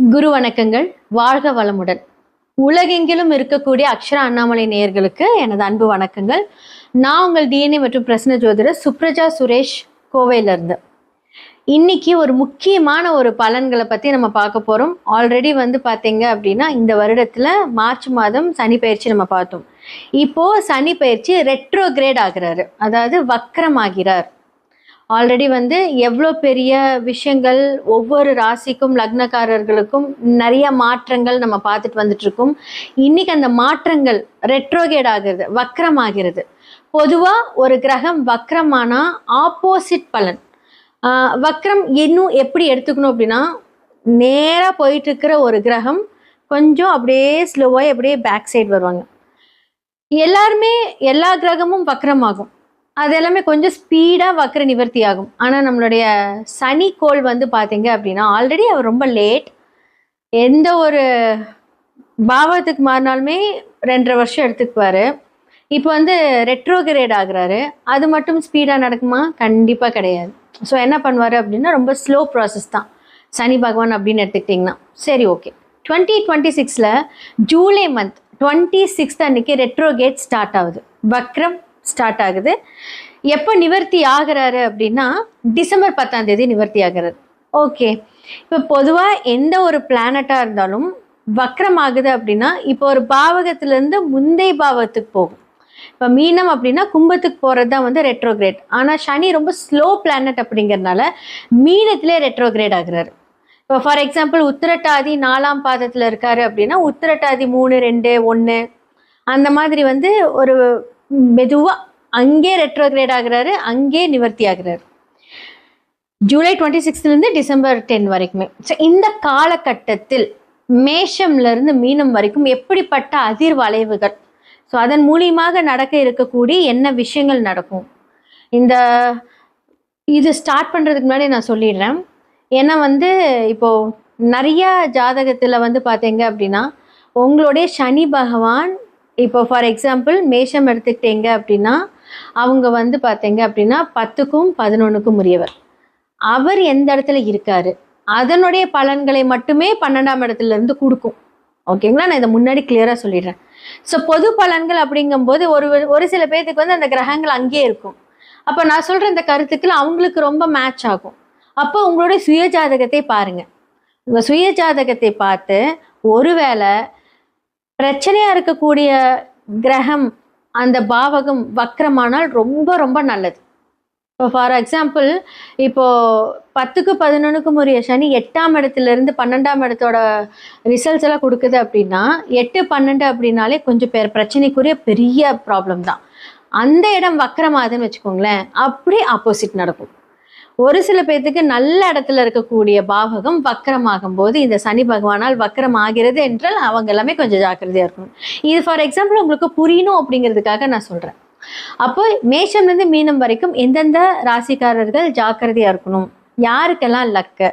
குரு வணக்கங்கள். வாழ்க வளமுடன். உலகெங்கிலும் இருக்கக்கூடிய அக்ஷரா அண்ணாமலை நேயர்களுக்கு எனது அன்பு வணக்கங்கள். நான் உங்கள் டிஎன்ஏ மற்றும் பிரசன்ன ஜோதிடர் சுப்ரஜா சுரேஷ், கோவையில இருந்து. இன்னைக்கு ஒரு முக்கியமான ஒரு பலன்களை பத்தி நம்ம பார்க்க போறோம். ஆல்ரெடி பார்த்தீங்க அப்படின்னா இந்த வருடத்துல மார்ச் மாதம் சனி பயிற்சி நம்ம பார்த்தோம். இப்போ சனி பயிற்சி ரெட்ரோகிரேட் ஆகிறாரு, அதாவது வக்ரமாகிறார். ஆல்ரெடி எவ்வளோ பெரிய விஷயங்கள் ஒவ்வொரு ராசிக்கும் லக்னக்காரர்களுக்கும் நிறைய மாற்றங்கள் நம்ம பார்த்துட்டு வந்துட்டு இருக்கோம். இன்னைக்கு அந்த மாற்றங்கள் ரெட்ரோகேட் ஆகிறது, வக்ரமாகிறது. பொதுவாக ஒரு கிரகம் வக்ரமானா ஆப்போசிட் பலன். வக்ரம் இன்னும் எப்படி எடுத்துக்கணும் அப்படின்னா, நேராக போயிட்டு இருக்கிற ஒரு கிரகம் கொஞ்சம் அப்படியே ஸ்லோவாக அப்படியே பேக் சைடு வருவாங்க. எல்லாருமே எல்லா கிரகமும் வக்ரமாகும், அது எல்லாமே கொஞ்சம் ஸ்பீடாக வக்ர நிவர்த்தி ஆகும். ஆனால் நம்மளுடைய சனி கோள் பார்த்தீங்க அப்படின்னா ஆல்ரெடி அவர் ரொம்ப லேட். எந்த ஒரு பாவத்துக்கு மாறினாலுமே 2.5 வருஷம் எடுத்துக்குவார். இப்போ ரெட்ரோகிரேட் ஆகுறாரு. அது மட்டும் ஸ்பீடாக நடக்குமா? கண்டிப்பாக கிடையாது. ஸோ என்ன பண்ணுவார் அப்படின்னா ரொம்ப ஸ்லோ ப்ராசஸ் தான் சனி பகவான் அப்படின்னு எடுத்துக்கிட்டிங்கன்னா. சரி, ஓகே. 2026 ஜூலை மந்த் 26 அன்னைக்கு ரெட்ரோகேட் ஸ்டார்ட் ஆகுது, வக்ரம் ஸ்டார்ட் ஆகுது. எப்போ நிவர்த்தி ஆகிறாரு அப்படின்னா டிசம்பர் 10 நிவர்த்தி ஆகிறாரு. ஓகே, இப்போ பொதுவாக எந்த ஒரு பிளானட்டாக இருந்தாலும் வக்ரம் ஆகுது அப்படின்னா இப்போ ஒரு பாவகத்திலேருந்து முந்தைய பாவத்துக்கு போகும். இப்போ மீனம் அப்படின்னா கும்பத்துக்கு போகிறது தான் ரெட்ரோகிரேட். ஆனால் சனி ரொம்ப ஸ்லோ பிளானட் அப்படிங்கிறதுனால மீனத்திலே ரெட்ரோகிரேட் ஆகுறாரு. இப்போ ஃபார் எக்ஸாம்பிள் உத்திரட்டாதி 4ஆம் பாதத்தில் இருக்காரு அப்படின்னா உத்திரட்டாதி 3, 2, 1 அந்த மாதிரி ஒரு மெதுவாக அங்கே ரெட்ரோகிரேட் ஆகுறாரு, அங்கே நிவர்த்தி ஆகுறாரு. ஜூலை 26 டிசம்பர் 10 வரைக்குமே. ஸோ இந்த காலகட்டத்தில் மேஷம்லேருந்து மீனம் வரைக்கும் எப்படிப்பட்ட அதிர்வளைவுகள், ஸோ அதன் மூலியமாக நடக்க இருக்கக்கூடிய என்ன விஷயங்கள் நடக்கும், இது ஸ்டார்ட் பண்ணுறதுக்கு முன்னாடி நான் சொல்லிடுறேன். ஏன்னா இப்போது நிறைய ஜாதகத்தில் பார்த்தீங்க அப்படின்னா உங்களுடைய சனி பகவான் இப்போ ஃபார் எக்ஸாம்பிள் மேஷம் எடுத்துக்கிட்டீங்க அப்படின்னா அவங்க பார்த்தீங்க அப்படின்னா 10க்கும் 11க்கும் உரியவர். அவர் எந்த இடத்துல இருக்காரு அதனுடைய பலன்களை மட்டுமே 12ஆம் இடத்துல இருந்து கொடுக்கும். ஓகேங்களா? நான் இதை முன்னாடி கிளியராக சொல்லிடுறேன். ஸோ பொது பலன்கள் அப்படிங்கும்போது ஒரு சில பேர்த்துக்கு அந்த கிரகங்கள் அங்கேயே இருக்கும். அப்போ நான் சொல்கிற இந்த கருத்துக்கள் அவங்களுக்கு ரொம்ப மேட்ச் ஆகும். அப்போ உங்களுடைய சுய ஜாதகத்தை பாருங்க. உங்கள் சுய ஜாதகத்தை பார்த்து ஒருவேளை பிரச்சனையாக இருக்கக்கூடிய கிரகம் அந்த பாவகம் வக்ரமானால் ரொம்ப ரொம்ப நல்லது. இப்போ ஃபார் எக்ஸாம்பிள் இப்போது 10க்கு 11க்கும் உரிய சனி 8ஆம் இடத்துலேருந்து 12ஆம் இடத்தோட ரிசல்ட்ஸ் எல்லாம் கொடுக்குது அப்படின்னா 8, 12 அப்படின்னாலே கொஞ்சம் பிரச்சனைக்குரிய பெரிய ப்ராப்ளம் தான். அந்த இடம் வக்ரமாகுதுன்னு வச்சுக்கோங்களேன், அப்படி ஆப்போசிட் நடக்கும். ஒரு சில பேர்த்துக்கு நல்ல இடத்துல இருக்கக்கூடிய பாவகம் வக்ரமாகும் போது இந்த சனி பகவானால் வக்ரம் ஆகிறது என்றால் அவங்க எல்லாமே கொஞ்சம் ஜாக்கிரதையாக இருக்கணும். இது ஃபார் எக்ஸாம்பிள் உங்களுக்கு புரியணும் அப்படிங்கிறதுக்காக நான் சொல்கிறேன். அப்போ மேஷம்லேருந்து மீனம் வரைக்கும் எந்தெந்த ராசிக்காரர்கள் ஜாக்கிரதையாக இருக்கணும், யாருக்கெல்லாம் லக்கு,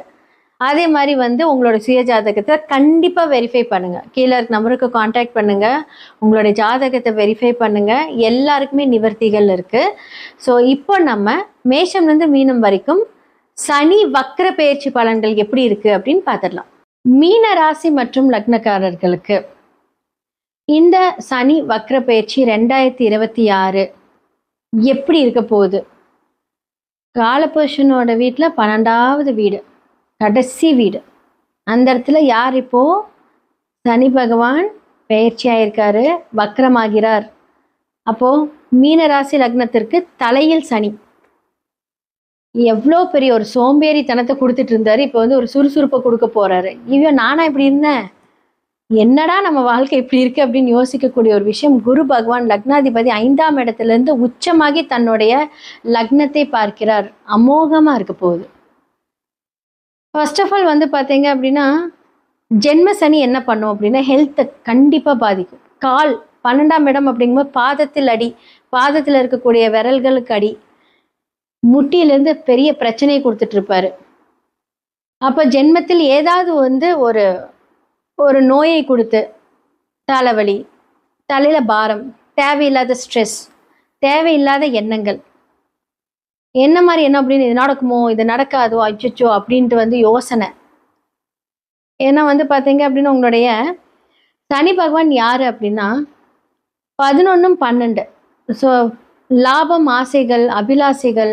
அதே மாதிரி உங்களோட சுய ஜாதகத்தை கண்டிப்பாக வெரிஃபை பண்ணுங்கள். கீழே இருக்க நம்பருக்கு காண்டாக்ட் பண்ணுங்கள், உங்களுடைய ஜாதகத்தை வெரிஃபை பண்ணுங்கள். எல்லாருக்குமே நிவர்த்திகள் இருக்குது. ஸோ இப்போ நம்ம மேஷம்லேருந்து மீனம் வரைக்கும் சனி வக்ர பயிற்சி பலன்கள் எப்படி இருக்குது அப்படின்னு பார்த்துடலாம். மீன ராசி மற்றும் லக்னக்காரர்களுக்கு இந்த சனி வக்ர பயிற்சி 2026 எப்படி இருக்க போகுது? காலபுருஷனோட வீட்டில் 12வது வீடு, கடைசி வீடு. அந்த இடத்துல யார் இப்போ சனி பகவான் பயிற்சி ஆயிருக்காரு, வக்ரமாகிறார். அப்போ மீனராசி லக்னத்திற்கு தலையில் சனி எவ்வளோ பெரிய ஒரு சோம்பேறித்தனத்தை கொடுத்துட்டு இருந்தாரு, இப்போ ஒரு சுறுசுறுப்பை கொடுக்க போறாரு. இவன் நானா இப்படி இருந்தேன், என்னடா நம்ம வாழ்க்கை இப்படி இருக்கு அப்படின்னு யோசிக்கக்கூடிய ஒரு விஷயம். குரு பகவான் லக்னாதிபதி 5ஆம் இடத்துல இருந்து உச்சமாகி தன்னுடைய லக்னத்தை பார்க்கிறார். அமோகமா இருக்க போகுது. ஃபர்ஸ்ட் ஆஃப் ஆல் பார்த்தீங்க அப்படின்னா ஜென்ம சனி என்ன பண்ணும் அப்படின்னா ஹெல்த்தை கண்டிப்பாக பாதிக்கும். கால் 12ஆம் இடம் அப்படிங்கும்போது பாதத்தில் அடி, பாதத்தில் இருக்கக்கூடிய விரல்களுக்கு அடி, முட்டியிலேருந்து பெரிய பிரச்சனையை கொடுத்துட்டு இருப்பாரு. அப்போ ஜென்மத்தில் ஏதாவது ஒரு ஒரு நோயை கொடுத்து தலைவலி, தலையில் பாரம், தேவையில்லாத ஸ்ட்ரெஸ், தேவையில்லாத எண்ணங்கள், என்ன மாதிரி என்ன அப்படின்னு இது நடக்குமோ இது நடக்காதோ அச்சோ அப்படின்ட்டு யோசனை, ஏன்னா வந்து பார்த்தீங்க அப்படின்னா உங்களுடைய சனி பகவான் யாரு அப்படின்னா 11 12. ஸோ லாபம், ஆசைகள், அபிலாசைகள்,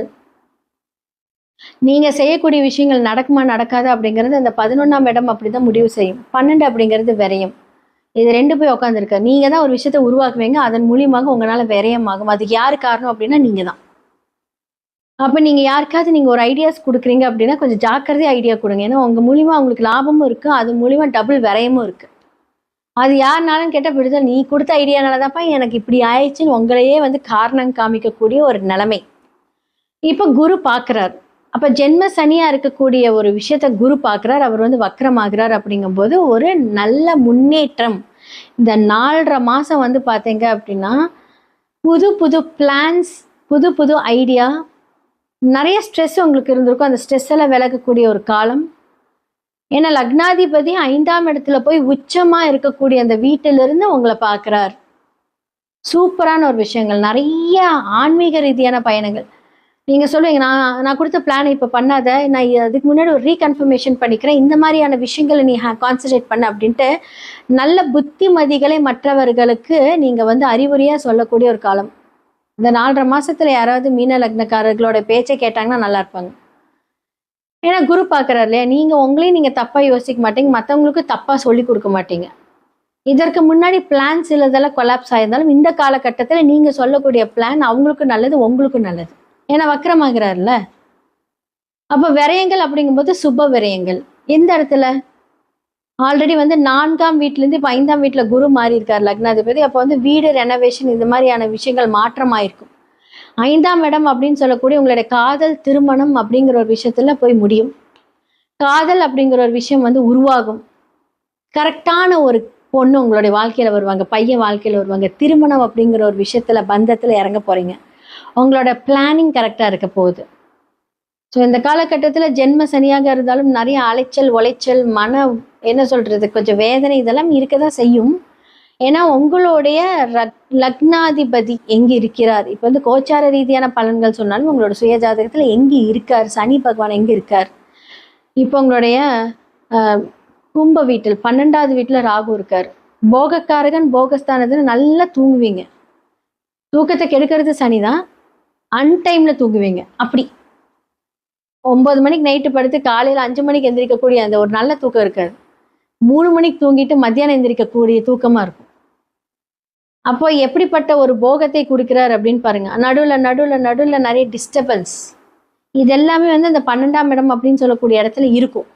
நீங்க செய்யக்கூடிய விஷயங்கள் நடக்குமா நடக்காது அப்படிங்கிறது அந்த 11ஆம் இடம் அப்படிதான் முடிவு செய்யும். 12 அப்படிங்கிறது விரயம். இது 2 போய் உட்காந்துருக்கு. நீங்க தான் ஒரு விஷயத்த உருவாக்குவீங்க, அதன் மூலியமாக உங்களால விரயம் ஆகும். அதுக்கு யாரு காரணம் அப்படின்னா நீங்க தான். அப்ப நீங்க யாருக்காவது நீங்க ஒரு ஐடியாஸ் குடுக்குறீங்க அப்படின்னா கொஞ்சம் ஜாக்கிரதையா ஐடியா கொடுங்க. ஏன்னா உங்க மூலியமா உங்களுக்கு லாபமும் இருக்கு, அது மூலியமா டபுள் விரயமும் இருக்கு. அது யாருனாலும் கேட்டா விடுதல் நீ கொடுத்த ஐடியானால தான்ப்பா எனக்கு இப்படி ஆயிடுச்சுன்னு உங்களையே வந்து காரணம் காமிக்கக்கூடிய ஒரு நிலைமை. இப்ப குரு பார்க்குறார். அப்ப ஜென்ம சனியா இருக்கக்கூடிய ஒரு விஷயத்த குரு பார்க்குறார். அவர் வந்து வக்ரமாகிறார் அப்படிங்கும்போது ஒரு நல்ல முன்னேற்றம். இந்த 4.5 மாசம் வந்து பார்த்தீங்க அப்படின்னா புது புது பிளான்ஸ், புது புது ஐடியா, நிறைய ஸ்ட்ரெஸ் உங்களுக்கு இருந்திருக்கும். அந்த ஸ்ட்ரெஸ் எல்லாம் விலகக்கூடிய ஒரு காலம். ஏன்னா லக்னாதிபதி 5ஆம் இடத்துல போய் உச்சமா இருக்கக்கூடிய அந்த வீட்டிலிருந்து உங்களை பார்க்குறார். சூப்பரான ஒரு விஷயங்கள், நிறைய ஆன்மீக ரீதியான பயணங்கள். நீங்க சொல்லுவீங்க நான் கொடுத்த பிளான் இப்போ பண்ணாத, நான் அதுக்கு முன்னாடி ஒரு ரீகன்ஃபர்மேஷன் பண்ணிக்கிறேன், இந்த மாதிரியான விஷயங்களை நீ கான்சன்ட்ரேட் பண்ண அப்படின்ட்டு நல்ல புத்திமதிகளை மற்றவர்களுக்கு நீங்க வந்து அறிவுரையா சொல்லக்கூடிய ஒரு காலம். இந்த 4.5 மாசத்துல யாராவது மீன லக்னக்காரர்களோட பேச்சை கேட்டாங்கன்னா நல்லா இருப்பாங்க. ஏன்னா குரு பார்க்குறாரு இல்லையா, நீங்க உங்களையும் நீங்க தப்பா யோசிக்க மாட்டீங்க, மற்றவங்களுக்கு தப்பா சொல்லி கொடுக்க மாட்டீங்க. இதற்கு முன்னாடி பிளான் சிலதெல்லாம் கொலாப்ஸ் ஆயிருந்தாலும் இந்த காலகட்டத்தில் நீங்க சொல்லக்கூடிய பிளான் அவங்களுக்கும் நல்லது, உங்களுக்கும் நல்லது. ஏன்னா வக்ரமாகிறாருல்ல. அப்ப விரயங்கள் அப்படிங்கும்போது சுப விரயங்கள் எந்த இடத்துல? ஆல்ரெடி வந்து 4ஆம் வீட்டிலேருந்து இப்போ 5ஆம் வீட்டுல குரு மாறி இருக்காரு லக்னாதிபதி. அப்போ வந்து வீடு ரெனோவேஷன் இந்த மாதிரியான விஷயங்கள் மாற்றமாயிருக்கும். 5ஆம் இடம் அப்படின்னு சொல்லக்கூடிய உங்களுடைய காதல், திருமணம் அப்படிங்கிற ஒரு விஷயத்துல போய் முடியும். காதல் அப்படிங்கிற ஒரு விஷயம் வந்து உருவாகும். கரெக்டான ஒரு பொண்ணு உங்களுடைய வாழ்க்கையில வருவாங்க, பையன் வாழ்க்கையில வருவாங்க. திருமணம் அப்படிங்கிற ஒரு விஷயத்துல பந்தத்துல இறங்க போறீங்க. உங்களோட பிளானிங் கரெக்டா இருக்க போகுது. ஸோ இந்த காலகட்டத்தில் ஜென்ம சனியாக இருந்தாலும் நிறைய அலைச்சல், உளைச்சல், என்ன சொல்றது, கொஞ்சம் வேதனை இதெல்லாம் இருக்க தான் செய்யும். ஏன்னா உங்களுடைய லக்னாதிபதி எங்க இருக்கிறார், இப்போ வந்து கோச்சார ரீதியான பலன்கள் சொன்னாலும் உங்களோட சுய ஜாதகத்தில் எங்கே இருக்கார், சனி பகவான் எங்கே இருக்கார். இப்போ உங்களுடைய கும்ப வீட்டில் 12வது வீட்டில் ராகு இருக்கார். போகக்காரகன் போகஸ்தானத்தில் நல்லா தூங்குவீங்க. தூக்கத்தை கெடுக்கிறது சனி தான். அன்டைம்ல தூங்குவீங்க. அப்படி 9 மணிக்கு நைட்டு படுத்து காலையில் 5 மணிக்கு எந்திரிக்கக்கூடிய அந்த ஒரு நல்ல தூக்கம் இருக்காது. 3 மணிக்கு தூங்கிட்டு மத்தியானம் எந்திரிக்கக்கூடிய தூக்கமா இருக்கும். அப்போ எப்படிப்பட்ட ஒரு போகத்தை கொடுக்கிறார் அப்படின்னு பாருங்க. நடுவில் நிறைய டிஸ்டர்பன்ஸ். இது எல்லாமே வந்து அந்த 12ஆம் இடம் அப்படின்னு சொல்லக்கூடிய இடத்துல இருக்கும்.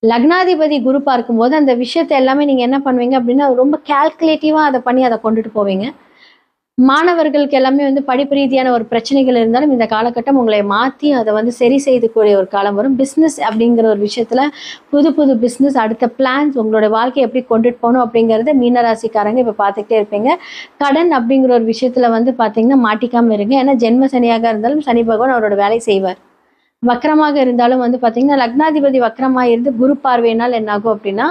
லக்னாதிபதி குரு பார்க்கும்போது அந்த விஷயத்தை எல்லாமே நீங்க என்ன பண்ணுவீங்க அப்படின்னா ரொம்ப கால்குலேட்டிவா அதை பண்ணி அதை கொண்டுட்டு போவீங்க. மாணவர்களுக்கு எல்லாமே வந்து படிப்பு ரீதியான ஒரு பிரச்சனைகள் இருந்தாலும் இந்த காலகட்டம் உங்களை மாற்றி அதை வந்து சரி செய்துக்கூடிய ஒரு காலம் வரும். பிஸ்னஸ் அப்படிங்கிற ஒரு விஷயத்தில் புது புது பிஸ்னஸ், அடுத்த பிளான்ஸ், உங்களோட வாழ்க்கையை எப்படி கொண்டுட்டு போகணும் அப்படிங்கிறத மீனராசிக்காரங்க இப்போ பார்த்துக்கிட்டே இருப்பீங்க. கடன் அப்படிங்கிற ஒரு விஷயத்தில் வந்து பார்த்தீங்கன்னா மாட்டிக்காமல் இருங்க. ஏன்னா ஜென்ம சனியாக இருந்தாலும் சனி பகவான் அவரோட வேலை செய்வார். வக்ரமாக இருந்தாலும் வந்து பார்த்தீங்கன்னா லக்னாதிபதி வக்ரமாக இருந்து குரு பார்வையினால் என்னாகும் அப்படின்னா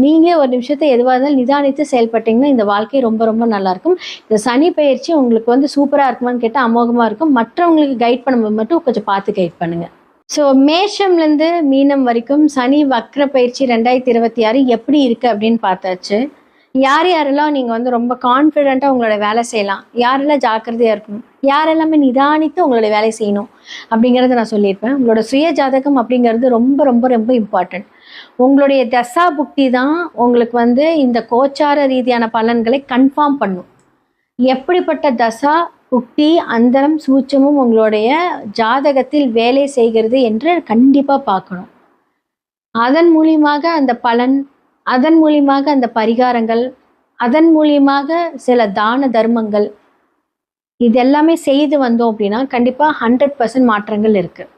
நீங்களே ஒரு நிமிஷத்தை எதுவாக இருந்தாலும் நிதானித்து செயல்பட்டீங்கன்னா இந்த வாழ்க்கை ரொம்ப ரொம்ப நல்லாயிருக்கும். இந்த சனி பயிற்சி உங்களுக்கு வந்து சூப்பராக இருக்குமான்னு கேட்டால் அமோகமாக இருக்கும். மற்றவங்களுக்கு கைட் பண்ணும்போது மட்டும் கொஞ்சம் பார்த்து கைட் பண்ணுங்கள். ஸோ மேஷம்லேருந்து மீனம் வரைக்கும் சனி வக்ர பயிற்சி 2026 எப்படி இருக்குது அப்படின்னு பார்த்தாச்சு. யாரெல்லாம் நீங்கள் வந்து ரொம்ப கான்ஃபிடென்ட்டாக உங்களோட வேலை செய்யலாம், யாரெல்லாம் ஜாக்கிரதையாக இருக்கணும், யாரெல்லாமே நிதானித்து உங்களோட வேலை செய்யணும் அப்படிங்கிறத நான் சொல்லியிருப்பேன். உங்களோட சுய ஜாதகம் அப்படிங்கிறது ரொம்ப ரொம்ப ரொம்ப இம்பார்ட்டன்ட். உங்களுடைய தசா புக்தி தான் உங்களுக்கு வந்து இந்த கோச்சார ரீதியான பலன்களை கன்ஃபார்ம் பண்ணும். எப்படிப்பட்ட தசா புக்தி அந்தரம் சூட்சமும் உங்களுடைய ஜாதகத்தில் வேலை செய்கிறது என்று கண்டிப்பாக பார்க்கணும். அதன் மூலியமாக அந்த பலன், அதன் மூலியமாக அந்த பரிகாரங்கள், அதன் மூலியமாக சில தான தர்மங்கள், இது எல்லாமே செய்து வந்தோம் அப்படின்னா கண்டிப்பாக 100% மாற்றங்கள் இருக்குது.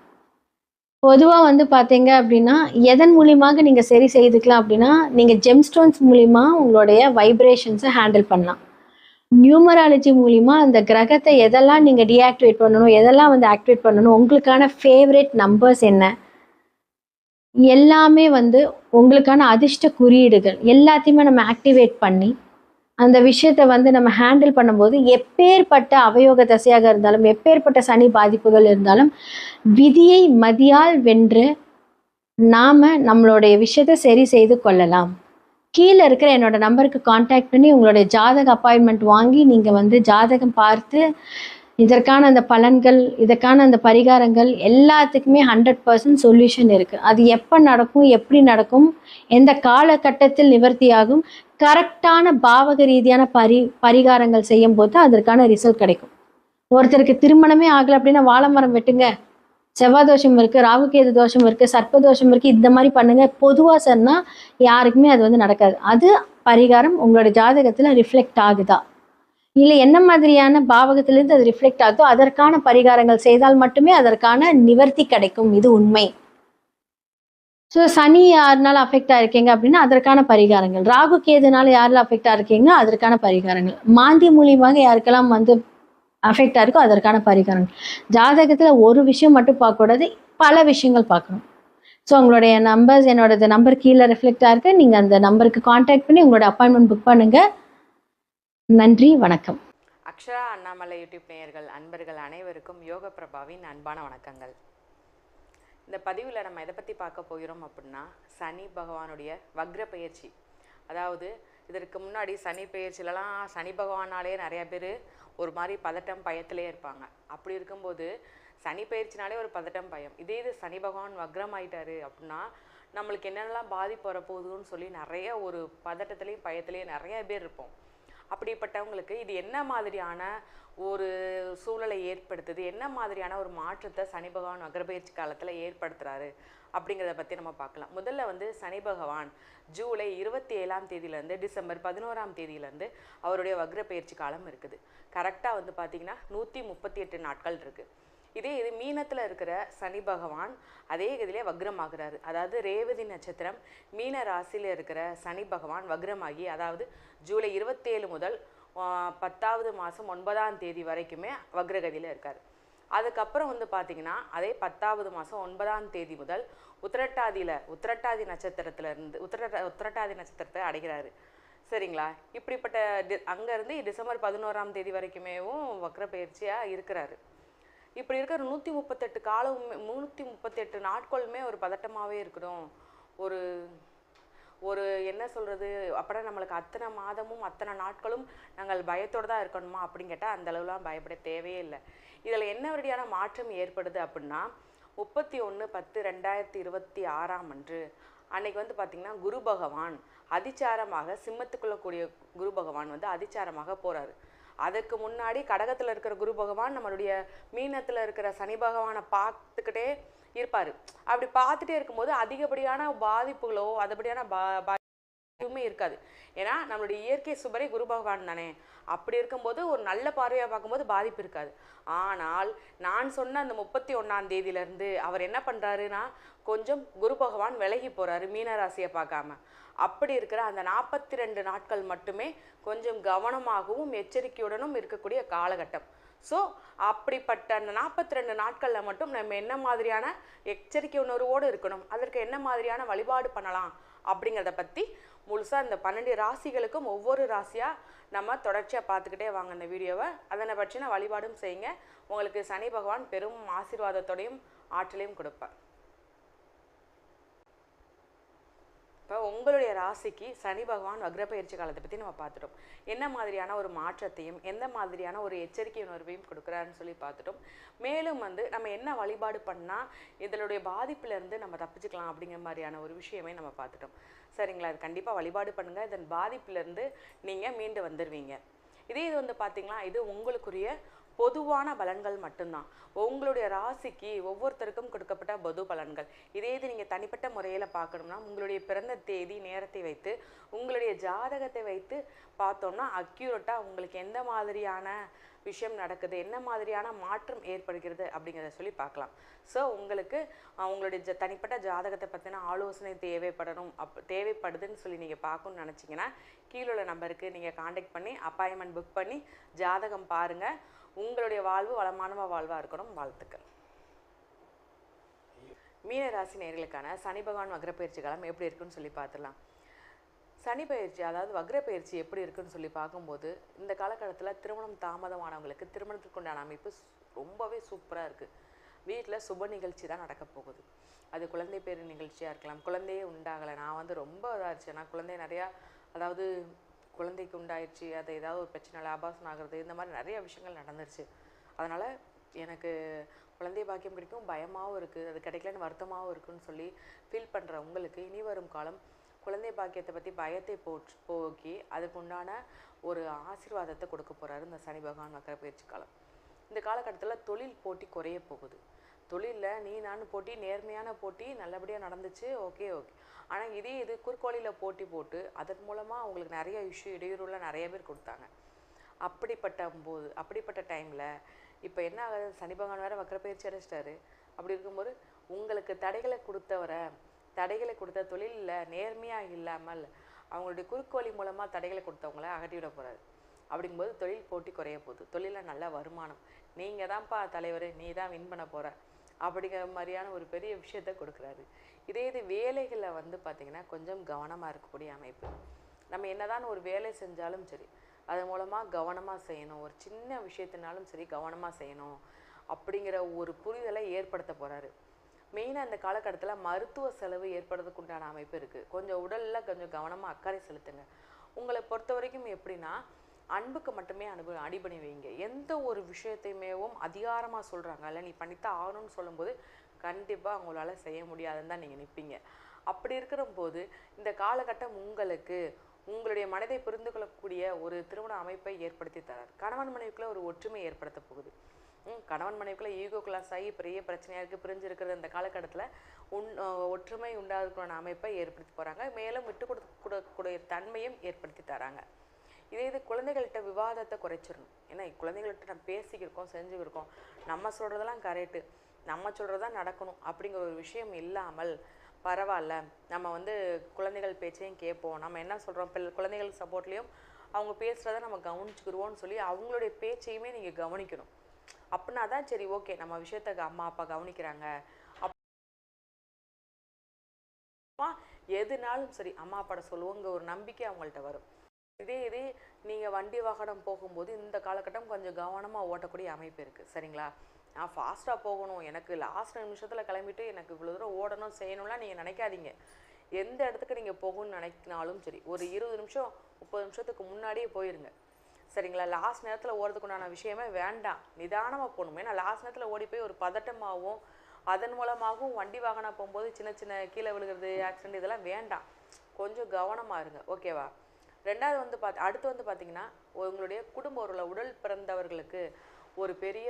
பொதுவாக வந்து பார்த்தீங்க அப்படின்னா எதன் மூலியமாக நீங்கள் சரி செய்துக்கலாம் அப்படின்னா நீங்கள் ஜெம்ஸ்டோன்ஸ் மூலிமா உங்களுடைய வைப்ரேஷன்ஸை ஹேண்டில் பண்ணலாம். நியூமராலஜி மூலிமா அந்த கிரகத்தை எதெல்லாம் நீங்கள் டீஆக்டிவேட் பண்ணணும், எதெல்லாம் வந்து ஆக்டிவேட் பண்ணணும், உங்களுக்கான ஃபேவரட் நம்பர்ஸ் என்ன, எல்லாமே வந்து உங்களுக்கான அதிர்ஷ்ட குறியீடுகள் எல்லாத்தையுமே நம்ம ஆக்டிவேட் பண்ணி அந்த விஷயத்தை வந்து நம்ம ஹேண்டில் பண்ணும்போது எப்பேற்பட்ட அவயோக தசையாக இருந்தாலும் எப்பேற்பட்ட சனி பாதிப்புகள் இருந்தாலும் விதியை மதியால் வென்று நாம் நம்மளுடைய விஷயத்தை சரி செய்து கொள்ளலாம். கீழே இருக்கிற என்னோட நம்பருக்கு காண்டாக்ட் பண்ணி உங்களுடைய ஜாதக அப்பாயின்மெண்ட் வாங்கி நீங்கள் வந்து ஜாதகம் பார்த்து இதற்கான அந்த பலன்கள், இதற்கான அந்த பரிகாரங்கள் எல்லாத்துக்குமே 100% சொல்யூஷன் இருக்குது. அது எப்போ நடக்கும், எப்படி நடக்கும், எந்த காலகட்டத்தில் நிவர்த்தியாகும், கரெக்டான பாவக ரீதியான பரிகாரங்கள் செய்யும் போது அதற்கான ரிசல்ட் கிடைக்கும். ஒருத்தருக்கு திருமணமே ஆகலை அப்படின்னா வாழை மரம் வெட்டுங்க, செவ்வாய் தோஷம் இருக்குது, ராகுகேது தோஷம் இருக்குது, சர்ப்ப தோஷம் இருக்குது, இந்த மாதிரி பண்ணுங்க. பொதுவாக சொன்னால் யாருக்குமே அது வந்து நடக்காது. அது பரிகாரம் உங்களோட ஜாதகத்தில் ரிஃப்ளெக்ட் ஆகுதா, இல்லை என்ன மாதிரியான பாவகத்திலிருந்து அது ரிஃப்ளெக்ட் ஆகுதோ அதற்கான பரிகாரங்கள் செய்தால் மட்டுமே அதற்கான நிவர்த்தி கிடைக்கும். இது உண்மை. ஸோ சனி யாருனால அஃபெக்ட் ஆயிருக்கீங்க அப்படின்னா அதற்கான பரிகாரங்கள், ராகு கேதுனால யாரெல்லாம் அஃபெக்ட் ஆயிருக்கீங்க அதற்கான பரிகாரங்கள், மாந்தி மூலியமாக யாருக்கெல்லாம் வந்து அஃபெக்ட் ஆயிருக்கோ அதற்கான பரிகாரங்கள். ஜாதகத்தில் ஒரு விஷயம் மட்டும் பார்க்கக்கூடாது, பல விஷயங்கள் பார்க்கணும். ஸோ உங்களுடைய நம்பர்ஸ், என்னோட நம்பர் கீழே ரிஃப்ளெக்ட் ஆயிருக்கு. நீங்கள் அந்த நம்பருக்கு கான்டாக்ட் பண்ணி உங்களோட அப்பாயின்மெண்ட் புக் பண்ணுங்கள். நன்றி, வணக்கம். அக்ஷரா அண்ணாமலை யூடியூப் நேயர்கள் அன்பர்கள் அனைவருக்கும் யோக பிரபாவின் அன்பான வணக்கங்கள். இந்த பதிவில் நம்ம எதை பற்றி பார்க்க போகிறோம் அப்படின்னா, சனி பகவானுடைய வக்ர பயிற்சி. அதாவது இதற்கு முன்னாடி சனி பயிற்சியிலலாம் சனி பகவானாலே நிறையா பேர் ஒரு மாதிரி பதட்டம் பயத்திலே இருப்பாங்க. அப்படி இருக்கும்போது சனி பயிற்சினாலே ஒரு பதட்டம் பயம். இது சனி பகவான் வக்ரம் ஆகிட்டாரு அப்படின்னா நம்மளுக்கு என்னென்னலாம் பாதிப்பு வரப்போகுதுன்னு சொல்லி நிறைய ஒரு பதட்டத்துலேயும் பயத்துலேயும் நிறைய பேர் இருப்போம். அப்படிப்பட்டவங்களுக்கு இது என்ன மாதிரியான ஒரு சூழலை ஏற்படுத்துது, என்ன மாதிரியான ஒரு மாற்றத்தை சனி பகவான் வக்ரபெயர்ச்சி காலத்தில் ஏற்படுத்துகிறாரு அப்படிங்கிறத பற்றி நம்ம பார்க்கலாம். முதல்ல வந்து சனி பகவான் ஜூலை 27ஆம் தேதியிலேருந்து டிசம்பர் 11ஆம் தேதியிலேருந்து அவருடைய வக்ரபெயர்ச்சி காலம் இருக்குது. கரெக்டாக வந்து பார்த்திங்கன்னா 138 நாட்கள் இருக்குது. இது மீனத்தில் இருக்கிற சனி பகவான் அதே இதிலே வக்ரமாகிறாரு. அதாவது ரேவதி நட்சத்திரம் மீன ராசியில் இருக்கிற சனி பகவான் வக்ரமாகி, அதாவது ஜூலை 27 முதல் 10வது மாதம் 9ஆம் தேதி வரைக்குமே வக்ரகதியில் இருக்கார். அதுக்கப்புறம் வந்து பார்த்திங்கன்னா அதே 10வது மாதம் 9ஆம் தேதி முதல் உத்திரட்டாதி நட்சத்திரத்திலேருந்து உத்திரட்டாதி நட்சத்திரத்தை அடைகிறாரு. சரிங்களா? இப்படிப்பட்ட அங்கேருந்து டிசம்பர் 11ஆம் தேதி வரைக்குமேவும் வக்ர பயிற்சியாக இருக்கிறாரு. இப்படி இருக்கிற 138 நாட்களுமே ஒரு பதட்டமாகவே இருக்கணும். ஒரு என்ன சொல்கிறது, அப்படின்னா நம்மளுக்கு அத்தனை மாதமும் அத்தனை நாட்களும் நாங்கள் பயத்தோடு தான் இருக்கணுமா அப்படின்னு கேட்டால் அந்த அளவுலாம் பயப்பட தேவையே இல்லை. இதில் என்ன வழியான மாற்றம் ஏற்படுது அப்படின்னா 31/10/2026 அன்று அன்னைக்கு வந்து பார்த்திங்கன்னா குரு பகவான் அதிச்சாரமாக சிம்மத்துக்குள்ள கூடிய குரு பகவான் வந்து அதிச்சாரமாக போகிறாரு. அதுக்கு முன்னாடி கடகத்தில் இருக்கிற குரு பகவான் நம்மளுடைய மீனத்தில் இருக்கிற சனி பகவானை பார்த்துக்கிட்டே இருப்பார். அப்படி பார்த்துட்டே இருக்கும்போது அதிகப்படியான பாதிப்புகளோ அதுபடியான பாதிப்புமே இருக்காது. ஏன்னா நம்மளுடைய இயற்கை சுபரை குரு பகவான் தானே. அப்படி இருக்கும்போது ஒரு நல்ல பார்வையாக பார்க்கும்போது பாதிப்பு இருக்காது. ஆனால் நான் சொன்ன அந்த 31ஆம் தேதியிலேருந்து அவர் என்ன பண்ணுறாருன்னா கொஞ்சம் குரு பகவான் விலகி போகிறாரு மீனராசியை பார்க்காம. அப்படி இருக்கிற அந்த 42 நாட்கள் மட்டுமே கொஞ்சம் கவனமாகவும் எச்சரிக்கையுடனும் இருக்கக்கூடிய காலகட்டம். ஸோ அப்படிப்பட்ட அந்த 42 நாட்களில் மட்டும் நம்ம என்ன மாதிரியான எச்சரிக்கை உணர்வோடு இருக்கணும், அதற்கு என்ன மாதிரியான வழிபாடு பண்ணலாம் அப்படிங்கிறத பற்றி முழுசாக இந்த 12 ராசிகளுக்கும் ஒவ்வொரு ராசியாக நம்ம தொடர்ச்சியாக பார்த்துக்கிட்டே வாங்க இந்த வீடியோவை. அதனை பற்றின வழிபாடும் செய்யுங்க. உங்களுக்கு சனி பகவான் பெரும் ஆசீர்வாதத்தோடையும் ஆற்றலையும் கொடுப்பார். இப்போ உங்களுடைய ராசிக்கு சனி பகவான் வக்ரபெயர்ச்சி காலத்தை பற்றி நம்ம பார்த்துட்டோம். என்ன மாதிரியான ஒரு மாற்றத்தையும் எந்த மாதிரியான ஒரு எச்சரிக்கை உணர்வையும் கொடுக்குறாருன்னு சொல்லி பார்த்துட்டோம். மேலும் வந்து நம்ம என்ன வழிபாடு பண்ணால் இதனுடைய பாதிப்புலேருந்து நம்ம தப்பிச்சுக்கலாம் அப்படிங்கிற மாதிரியான ஒரு விஷயமே நம்ம பார்த்துட்டோம். சரிங்களா? அது கண்டிப்பாக வழிபாடு பண்ணுங்கள். இதன் பாதிப்புலேருந்து நீங்கள் மீண்டு வந்துடுவீங்க. இது வந்து பார்த்திங்களா, இது உங்களுக்குரிய பொதுவான பலன்கள் மட்டும்தான். உங்களுடைய ராசிக்கு ஒவ்வொருத்தருக்கும் கொடுக்கப்பட்ட பொது பலன்கள். இது நீங்கள் தனிப்பட்ட முறையில் பார்க்கணும்னா உங்களுடைய பிறந்த தேதி நேரத்தை வைத்து உங்களுடைய ஜாதகத்தை வைத்து பார்த்தோம்னா அக்யூரேட்டாக உங்களுக்கு எந்த மாதிரியான விஷயம் நடக்குது, என்ன மாதிரியான மாற்றம் ஏற்படுகிறது அப்படிங்கிறத சொல்லி பார்க்கலாம். ஸோ உங்களுக்கு உங்களுடைய தனிப்பட்ட ஜாதகத்தை பற்றின ஆலோசனை தேவைப்படுதுன்னு சொல்லி நீங்கள் பார்க்கணுன்னு நினச்சிங்கன்னா கீழே உள்ள நம்பருக்கு நீங்கள் காண்டாக்ட் பண்ணி அப்பாயின்மெண்ட் புக் பண்ணி ஜாதகம் பாருங்கள். உங்களுடைய வாழ்வு வளமான வாழ்வாக இருக்கணும். வாழ்த்துக்கள். மீன ராசி நேயர்களுக்கான சனி பகவான் வக்ரபெயர்ச்சி காலம் எப்படி இருக்குன்னு சொல்லி பார்த்துடலாம். சனி பயிற்சி அதாவது வக்ரபெயர்ச்சி எப்படி இருக்குன்னு சொல்லி பார்க்கும்போது இந்த காலகட்டத்தில் திருமணம் தாமதமானவங்களுக்கு திருமணத்துக்குண்டான அமைப்பு ரொம்பவே சூப்பராக இருக்குது. வீட்டில் சுப நிகழ்ச்சி தான் நடக்க போகுது. அது குழந்தை பேர் நிகழ்ச்சியாக இருக்கலாம், குழந்தையே உண்டாகலை, நான் வந்து ரொம்ப இதாக இருந்துச்சு, நான் குழந்தை நிறையா, அதாவது குழந்தைக்கு உண்டாயிடுச்சு, அது ஏதாவது ஒரு பிரச்சனை ஆபாசம் ஆகிறது, இந்த மாதிரி நிறைய விஷயங்கள் நடந்துருச்சு. அதனால் எனக்கு குழந்தை பாக்கியம் கிடைக்கும் பயமாகவும் இருக்குது, அது கிடைக்கலன்னு வருத்தமாகவும் இருக்குன்னு சொல்லி ஃபீல் பண்ணுற உங்களுக்கு இனி வரும் காலம் குழந்தை பாக்கியத்தை பற்றி பயத்தை போக்கி அதுக்கு உண்டான ஒரு ஆசீர்வாதத்தை கொடுக்க போகிறாரு இந்த சனி பகவான் வக்கர பயிற்சி காலம். இந்த காலகட்டத்தில் தொழில் போட்டி குறைய போகுது. தொழிலில் நீ நான் போட்டி, நேர்மையான போட்டி நல்லபடியாக நடந்துச்சு, ஓகே. ஆனால் இது குறுக்கோளியில் போட்டி போட்டு அதன் மூலமாக அவங்களுக்கு நிறைய இடையூறுலாம் நிறைய பேர் கொடுத்தாங்க. அப்படிப்பட்ட டைமில் இப்போ என்ன ஆகுது, சனி பகவான் வேறு வக்கர பயிற்சி அடைச்சிட்டாரு. அப்படி இருக்கும்போது உங்களுக்கு தடைகளை கொடுத்த தொழிலில் நேர்மையாக இல்லாமல் அவங்களுடைய குறுக்கோளி மூலமாக தடைகளை கொடுத்தவங்கள அகட்டிவிட போகிறாரு. அப்படிங்கும்போது தொழில் போட்டி குறைய போகுது, தொழிலில் நல்ல வருமானம், நீங்கள் தான்ப்பா தலைவர், நீ தான் வின் பண்ண போகிற அப்படிங்கிற மாதிரியான ஒரு பெரிய விஷயத்த கொடுக்குறாரு. இது வேலைகளில் வந்து பார்த்திங்கன்னா கொஞ்சம் கவனமாக இருக்கக்கூடிய அமைப்பு. நம்ம என்னதான் ஒரு வேலை செஞ்சாலும் சரி அது மூலமாக கவனமாக செய்யணும், ஒரு சின்ன விஷயத்தினாலும் சரி கவனமாக செய்யணும் அப்படிங்கிற ஒரு புரிதலை ஏற்படுத்த போகிறாரு. மெயினாக இந்த காலகட்டத்தில் மருத்துவ செலவு ஏற்படுறதுக்கு உண்டான அமைப்பு இருக்குது. கொஞ்சம் உடலில் கொஞ்சம் கவனமாக அக்கறை செலுத்துங்க. உங்களை பொறுத்த வரைக்கும் எப்படின்னா, அன்புக்கு மட்டுமே அடிபணி வைங்க. எந்த ஒரு விஷயத்தையுமேவும் அதிகாரமாக சொல்கிறாங்க இல்லை நீ பண்ணித்தான் ஆகணும்னு சொல்லும்போது கண்டிப்பாக அவங்களால செய்ய முடியாதுன்னு தான் நீங்கள் நிற்பீங்க. அப்படி இருக்கிற போது இந்த காலகட்டம் உங்களுக்கு உங்களுடைய மனதை புரிந்து கொள்ளக்கூடிய ஒரு திருமண அமைப்பை ஏற்படுத்தி தரார். கணவன் மனைவிக்குள்ள ஒரு ஒற்றுமை ஏற்படுத்த போகுது. கணவன் மனைவிக்குள்ள ஈகோ கிளாஸ் ஆகி பெரிய பிரச்சனையாக இருக்குது, பிரிஞ்சு இருக்கிற இந்த காலகட்டத்தில் ஒற்றுமை உண்டாதுக்கான அமைப்பை ஏற்படுத்தி போகிறாங்க. மேலும் விட்டு கொடுக்கக்கூடிய தன்மையும் ஏற்படுத்தி தராங்க. இது குழந்தைகள்கிட்ட விவாதத்தை குறைச்சிடணும். ஏன்னா குழந்தைகள்கிட்ட நம்ம பேசிக்கிருக்கோம், செஞ்சுக்கிருக்கோம், நம்ம சொல்கிறதெல்லாம் கரெக்டு, நம்ம சொல்கிறதான் நடக்கணும் அப்படிங்கிற ஒரு விஷயம் இல்லாமல் பரவாயில்ல நம்ம வந்து குழந்தைகள் பேச்சையும் கேட்போம், நம்ம என்ன சொல்கிறோம் குழந்தைகள் சப்போர்ட்லேயும் அவங்க பேசுகிறத நம்ம கவனிச்சுக்கிடுவோம்னு சொல்லி அவங்களுடைய பேச்சையுமே நீங்கள் கவனிக்கணும். அப்படின்னா தான் சரி, ஓகே நம்ம விஷயத்த அம்மா அப்பா கவனிக்கிறாங்க, எதுனாலும் சரி அம்மா அப்பாட சொல்லுவோங்க ஒரு நம்பிக்கை அவங்கள்ட்ட வரும். இதே நீங்கள் வண்டி வாகனம் போகும்போது இந்த காலகட்டம் கொஞ்சம் கவனமாக ஓட்டக்கூடிய அமைப்பு இருக்குது. சரிங்களா, நான் ஃபாஸ்ட்டாக போகணும், எனக்கு லாஸ்ட் நிமிஷத்தில் கிளம்பிட்டு எனக்கு இவ்வளோ தூரம் ஓடணும் செய்யணும்லாம் நீங்கள் நினைக்காதீங்க. எந்த இடத்துக்கு நீங்கள் போகணும்னு நினைக்கினாலும் சரி ஒரு 20 நிமிஷம் 30 நிமிஷத்துக்கு முன்னாடியே போயிருங்க. சரிங்களா, லாஸ்ட் நேரத்தில் ஓடுறதுக்குண்டான விஷயமே வேண்டாம், நிதானமாக போகணும். ஏன்னா லாஸ்ட் நேரத்தில் ஓடி போய் ஒரு பதட்டமாகவும் அதன் மூலமாகவும் வண்டி வாகனம் போகும்போது சின்ன சின்ன கீழே விழுகிறது, ஆக்சிடென்ட் இதெல்லாம் வேண்டாம், கொஞ்சம் கவனமாக இருங்க. ஓகேவா. ரெண்டாவது வந்து அடுத்து வந்து பார்த்திங்கன்னா உங்களுடைய குடும்ப உடல் பிறந்தவர்களுக்கு ஒரு பெரிய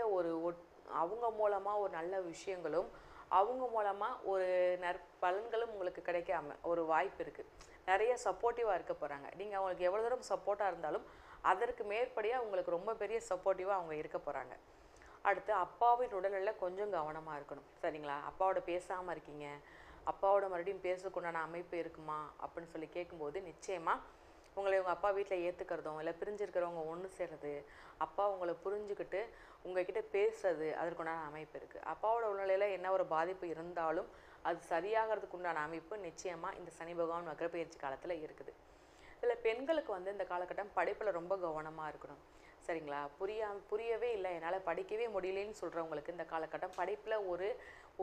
அவங்க மூலமாக ஒரு நல்ல விஷயங்களும் அவங்க மூலமாக ஒரு நற்பலன்களும் உங்களுக்கு கிடைக்காம ஒரு வாய்ப்பு இருக்குது. நிறைய சப்போர்ட்டிவாக இருக்க போகிறாங்க. நீங்கள் அவங்களுக்கு எவ்வளோ தூரம் சப்போர்ட்டாக இருந்தாலும் அதற்கு மேற்படியாக உங்களுக்கு ரொம்ப பெரிய சப்போர்ட்டிவாக அவங்க இருக்க போகிறாங்க. அடுத்து அப்பாவின் உடல்நிலையில் கொஞ்சம் கவனமாக இருக்கணும். சரிங்களா, அப்பாவோட பேசாமல் இருக்கீங்க, அப்பாவோட மறுபடியும் பேசக்கூடான அமைப்பு இருக்குமா அப்படின்னு சொல்லி கேட்கும்போது நிச்சயமாக உங்களை உங்கள் அப்பா வீட்டில் ஏற்றுக்கிறதும் இல்லை பிரிஞ்சிருக்கிறவங்க ஒன்று சேர்றது, அப்பா உங்களை புரிஞ்சுக்கிட்டு உங்ககிட்ட பேசுறது அதற்குண்டான அமைப்பு இருக்குது. அப்பாவோட உடல்நிலையில் என்ன ஒரு பாதிப்பு இருந்தாலும் அது சரியாகிறதுக்கு உண்டான அமைப்பு நிச்சயமாக இந்த சனி பகவான் வக்ர பயிற்சி காலத்தில் இருக்குது. இதில் பெண்களுக்கு வந்து இந்த காலகட்டம் படிப்பில் ரொம்ப கவனமாக இருக்கணும். சரிங்களா, புரியவே இல்லை என்னால் படிக்கவே முடியலன்னு சொல்கிறவங்களுக்கு இந்த காலகட்டம் படிப்பில்